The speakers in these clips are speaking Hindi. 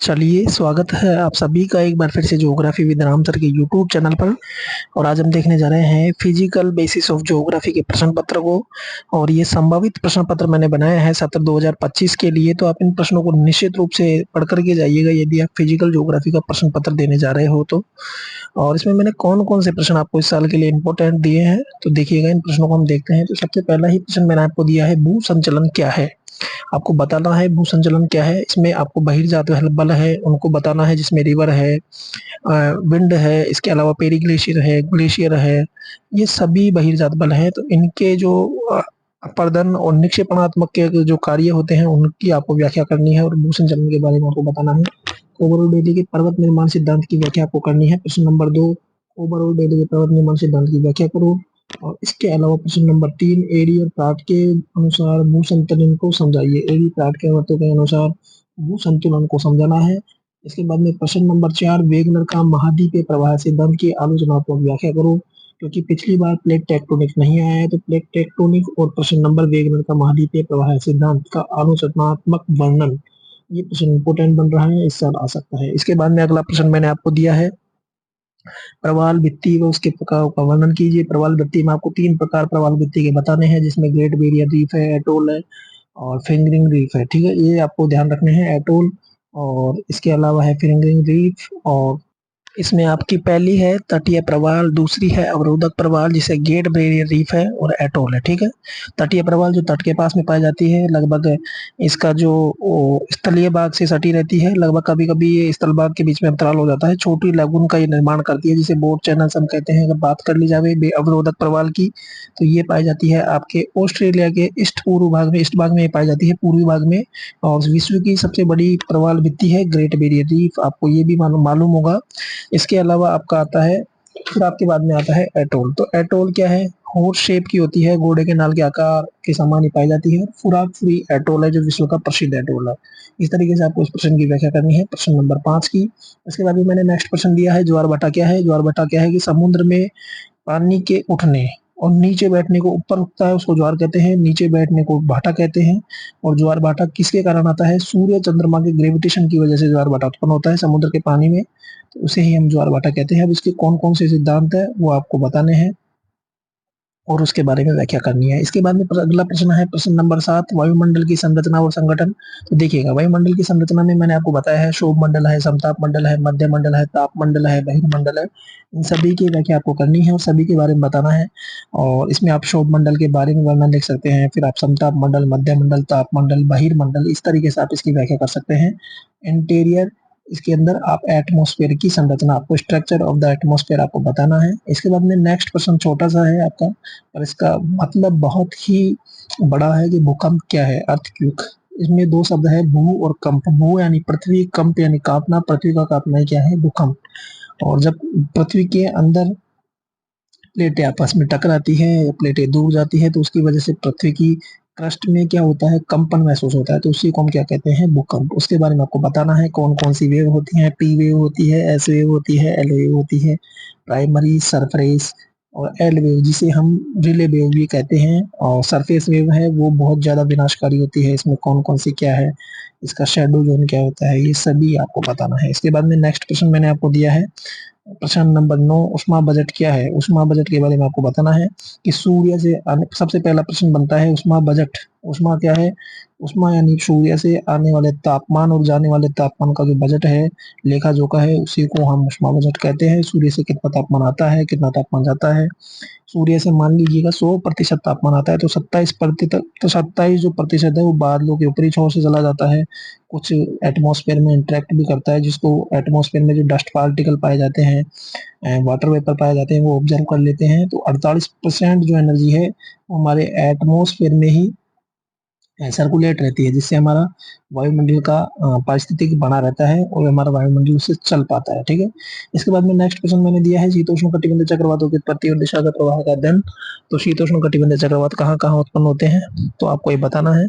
चलिए, स्वागत है आप सभी का एक बार फिर से ज्योग्राफी विद राम सर के यूट्यूब चैनल पर। और आज हम देखने जा रहे हैं फिजिकल बेसिस ऑफ ज्योग्राफी के प्रश्न पत्र को। और ये संभावित प्रश्न पत्र मैंने बनाया है सत्र 2025 के लिए, तो आप इन प्रश्नों को निश्चित रूप से पढ़ करके जाइएगा यदि आप फिजिकल ज्योग्राफी का प्रश्न पत्र देने जा रहे हो तो। और इसमें मैंने कौन कौन से प्रश्न आपको इस साल के लिए इम्पोर्टेंट दिए हैं, तो देखिएगा इन प्रश्नों को हम देखते हैं। तो सबसे पहला ही प्रश्न मैंने आपको दिया है, भू संचलन क्या है। आपको बताना है भू संचलन क्या है। इसमें आपको बहिर्जात बल है उनको बताना है, जिसमें रिवर है, विंड है, इसके अलावा पेरीग्लेशियर है, ग्लेशियर है, ये सभी बहिर्जात बल हैं। तो इनके जो अपर्दन और निक्षेपणात्मक के जो कार्य होते हैं उनकी आपको व्याख्या करनी है और भू संचलन के बारे में आपको बताना है। ओबेरॉय बेली के पर्वत निर्माण सिद्धांत की व्याख्या आपको करनी है। प्रश्न नंबर 2, ओबेरॉय बेली के पर्वत निर्माण सिद्धांत की व्याख्या करो। और इसके अलावा प्रश्न नंबर 3, एरी और प्राट के अनुसार भू संतुलन को समझाइए। एरी प्राट के मतों के अनुसार भू संतुलन को समझाना है। इसके बाद में प्रश्न नंबर 4, वेगनर का महाद्वीपीय प्रवाह सिद्धांत की आलोचनात्मक व्याख्या करो। क्योंकि पिछली बार प्लेट टेक्टोनिक नहीं आया है, तो प्लेट टेक्टोनिक और प्रश्न नंबर वेगनर का महाद्वीपीय प्रवाह सिद्धांत का आलोचनात्मक वर्णन, ये प्रश्न इंपोर्टेंट बन रहा है, इस साल आ सकता है। इसके बाद में अगला प्रश्न मैंने आपको दिया है, प्रवाल भित्ति व उसके प्रकारों का वर्णन कीजिए। प्रवाल भित्ति में आपको 3 प्रकार प्रवाल भित्ति के बताने हैं, जिसमें ग्रेट बैरियर रीफ है, एटोल है और फिंगरिंग रीफ है। ठीक है, ये आपको ध्यान रखने हैं, एटोल और इसके अलावा है फिंगरिंग रीफ। और इसमें आपकी पहली है तटीय प्रवाल, दूसरी है अवरोधक प्रवाल जिसे गेट बैरियर रीफ है, और एटोल है। ठीक है, तटीय प्रवाल जो तट के पास में पाई जाती है, लगभग इसका जो स्थलीय भाग से सटी रहती है, लगभग कभी कभी ये स्थल भाग के बीच में अंतराल हो जाता है, छोटी लगुन का ये निर्माण करती है, जिसे बोट चैनल हम कहते हैं। अगर बात कर ली जाए अवरोधक प्रवाल की, तो ये पाई जाती है आपके ऑस्ट्रेलिया के ईस्ट पूर्व भाग में, ईस्ट भाग में ये पाई जाती है, पूर्वी भाग में। और विश्व की सबसे बड़ी प्रवाल भित्ति है ग्रेट बैरियर रीफ, आपको ये भी मालूम होगा। इसके अलावा आपका आता है, फिर आपके बाद में आता है एटोल। तो एटोल क्या है, हॉर्स शेप की होती है, घोड़े के नाल के आकार के समान ही पाई जाती है। फुराफुरी एटोल है जो विश्व का प्रसिद्ध एटोल है। इस तरीके से आपको इस प्रश्न की व्याख्या करनी है, प्रश्न नंबर 5 की। इसके बाद में मैंने नेक्स्ट प्रश्न दिया है, ज्वार भाटा क्या है। ज्वार भाटा क्या है कि समुद्र में पानी के उठने और नीचे बैठने को, ऊपर उठता है उसको ज्वार कहते हैं, नीचे बैठने को भाटा कहते हैं। और ज्वार भाटा किसके कारण आता है, सूर्य चंद्रमा के ग्रेविटेशन की वजह से ज्वार भाटा उत्पन्न होता है समुद्र के पानी में, तो उसे ही हम ज्वार भाटा कहते हैं। अब इसके कौन कौन से सिद्धांत है वो आपको बताने हैं और उसके बारे में व्याख्या करनी है। इसके बाद में अगला प्रश्न है, प्रश्न नंबर 7, वायुमंडल की संरचना और संगठन। तो देखिएगा, वायुमंडल की संरचना में मैंने आपको बताया है, शोभ मंडल है, समताप मंडल है, मध्य मंडल है, ताप मंडल है, बहिर्मंडल है। इन सभी की व्याख्या आपको करनी है और सभी के बारे में बताना है। और इसमें आप शोभ मंडल के बारे में वर्णन लिख सकते हैं, फिर आप समताप मंडल, मध्य मंडल, ताप मंडल, बहिर्मंडल, इस तरीके से आप इसकी व्याख्या कर सकते हैं। इंटीरियर, इसके अंदर आप एटमॉस्फेयर की संरचना, आपको स्ट्रक्चर ऑफ द एटमॉस्फेयर आपको बताना है। इसके बाद में नेक्स्ट प्रश्न छोटा सा है आपका, और इसका मतलब बहुत ही बड़ा है कि भूकंप क्या है, अर्थक्वेक। इसमें 2 शब्द है, भू और कंप। भू यानी पृथ्वी, कंप यानी कांपना, पृथ्वी का कांपना ही क्या है, भूकंप। और जब पृथ्वी के अंदर प्लेटें आपस में टकराती है या प्लेटें दूर जाती है, तो उसकी वजह से पृथ्वी की क्रस्ट में क्या होता है, कंपन महसूस होता है, तो उसी को हम क्या कहते हैं, भूकंप। उसके बारे में आपको बताना है कौन कौन सी वेव होती है, पी वेव होती है, एस वेव होती है, एल वेव होती है, प्राइमरी, सरफेस और एल वेव, जिसे हम रिले वेव भी कहते हैं। और सरफेस वेव है वो बहुत ज्यादा विनाशकारी होती है। इसमें कौन कौन सी क्या है, इसका शेडो जोन क्या होता है, ये सभी आपको बताना है। इसके बाद में नेक्स्ट प्रश्न मैंने आपको दिया है, प्रश्न नंबर 9, उष्मा बजट क्या है। उष्मा बजट के बारे में आपको बताना है कि सूर्य से सबसे पहला प्रश्न बनता है उष्मा बजट। उष्मा क्या है, उष्मा यानी सूर्य से आने वाले तापमान और जाने वाले तापमान का जो बजट है, लेखा जोखा है, उसी को हम उष्मा बजट कहते हैं। सूर्य से कितना तापमान आता है, कितना तापमान जाता है। सूर्य से मान लीजिएगा 100% तापमान आता है, तो 27%, तो 27 जो प्रतिशत है वो बादलों के ऊपरी छोर से चला जाता है, कुछ एटमॉस्फेयर में इंटरेक्ट भी करता है, जिसको एटमॉस्फेयर में जो डस्ट पार्टिकल पाए जाते हैं, वाटर वेपर पाए जाते हैं, वो ऑब्जर्व कर लेते हैं। तो 48% जो एनर्जी है वो हमारे एटमॉस्फेयर में ही सर्कुलेट रहती है, जिससे हमारा वायुमंडल का पारिस्थितिक बना रहता है और हमारा वायुमंडल उससे चल पाता है। ठीक है, इसके बाद में नेक्स्ट प्रश्न मैंने दिया है, शीतोष्ण कटिबंधीय चक्रवातों की उत्पत्ति और दिशा का प्रवाह का अध्ययन। तो शीतोष्ण कटिबंधीय चक्रवात कहाँ कहाँ उत्पन्न होते हैं, तो आपको ये बताना है,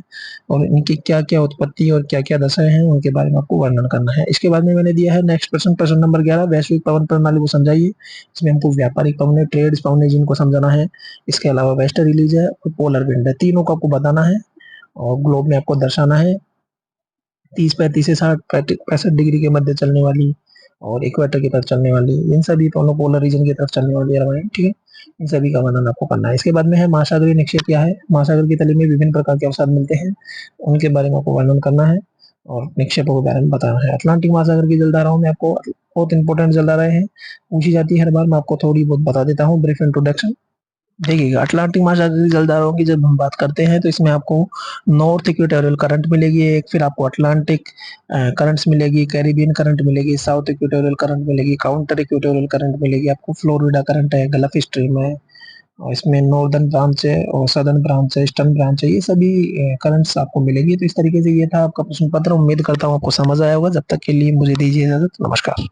और इनकी क्या क्या उत्पत्ति और क्या क्या दशाएं हैं उनके बारे में आपको वर्णन करना है। इसके बाद में मैंने दिया है नेक्स्ट प्रश्न, प्रश्न नंबर 11, वैश्विक पवन प्रणाली को समझाइए। इसमें हमको व्यापारिक पवन, ट्रेड पवन जिनको समझाना है। इसके अलावा वेस्टर रिलीज है और पोलर विंड है, तीनों को आपको बताना है और ग्लोब में आपको दर्शाना है। 30-35 से 60-65 डिग्री के मध्य चलने वाली और इक्वेटर की तरफ चलने वाली, इन सभी पोलर रीजन की तरफ चलने वाली एयरलाइन, ठीक है। इन सभी का वर्णन आपको करना है। इसके बाद में है महासागरीय निक्षेप क्या है। महासागर की तली में विभिन्न प्रकार के अवसाद मिलते हैं, उनके बारे में आपको वर्णन करना है और निक्षेपों के बारे में बताना है। अटलांटिक महासागर की जलधाराओं में आपको बहुत इंपॉर्टेंट जलधाराएं हैं, पूछी जाती है हर बार। मैं आपको थोड़ी बहुत बता देता हूँ, ब्रीफ इंट्रोडक्शन। देखिएगा, अटलांटिक महासागरीय जलधाराओं की जब हम बात करते हैं तो इसमें आपको नॉर्थ इक्वेटोरियल करंट मिलेगी एक, फिर आपको अटलांटिक करंट्स मिलेगी, कैरिबियन करंट मिलेगी, साउथ इक्वेटोरियल करंट मिलेगी, काउंटर इक्वेटोरियल करंट मिलेगी, आपको फ्लोरिडा करंट है, गल्फ स्ट्रीम है, और इसमें नॉर्दर्न ब्रांच है और सदर्न ब्रांच है, ईस्टर्न ब्रांच है, ये सभी करंट्स आपको मिलेगी। तो इस तरीके से ये था आपका प्रश्न पत्र। उम्मीद करता हूँ आपको समझ आया होगा। जब तक के लिए मुझे दीजिए इजाजत। नमस्कार।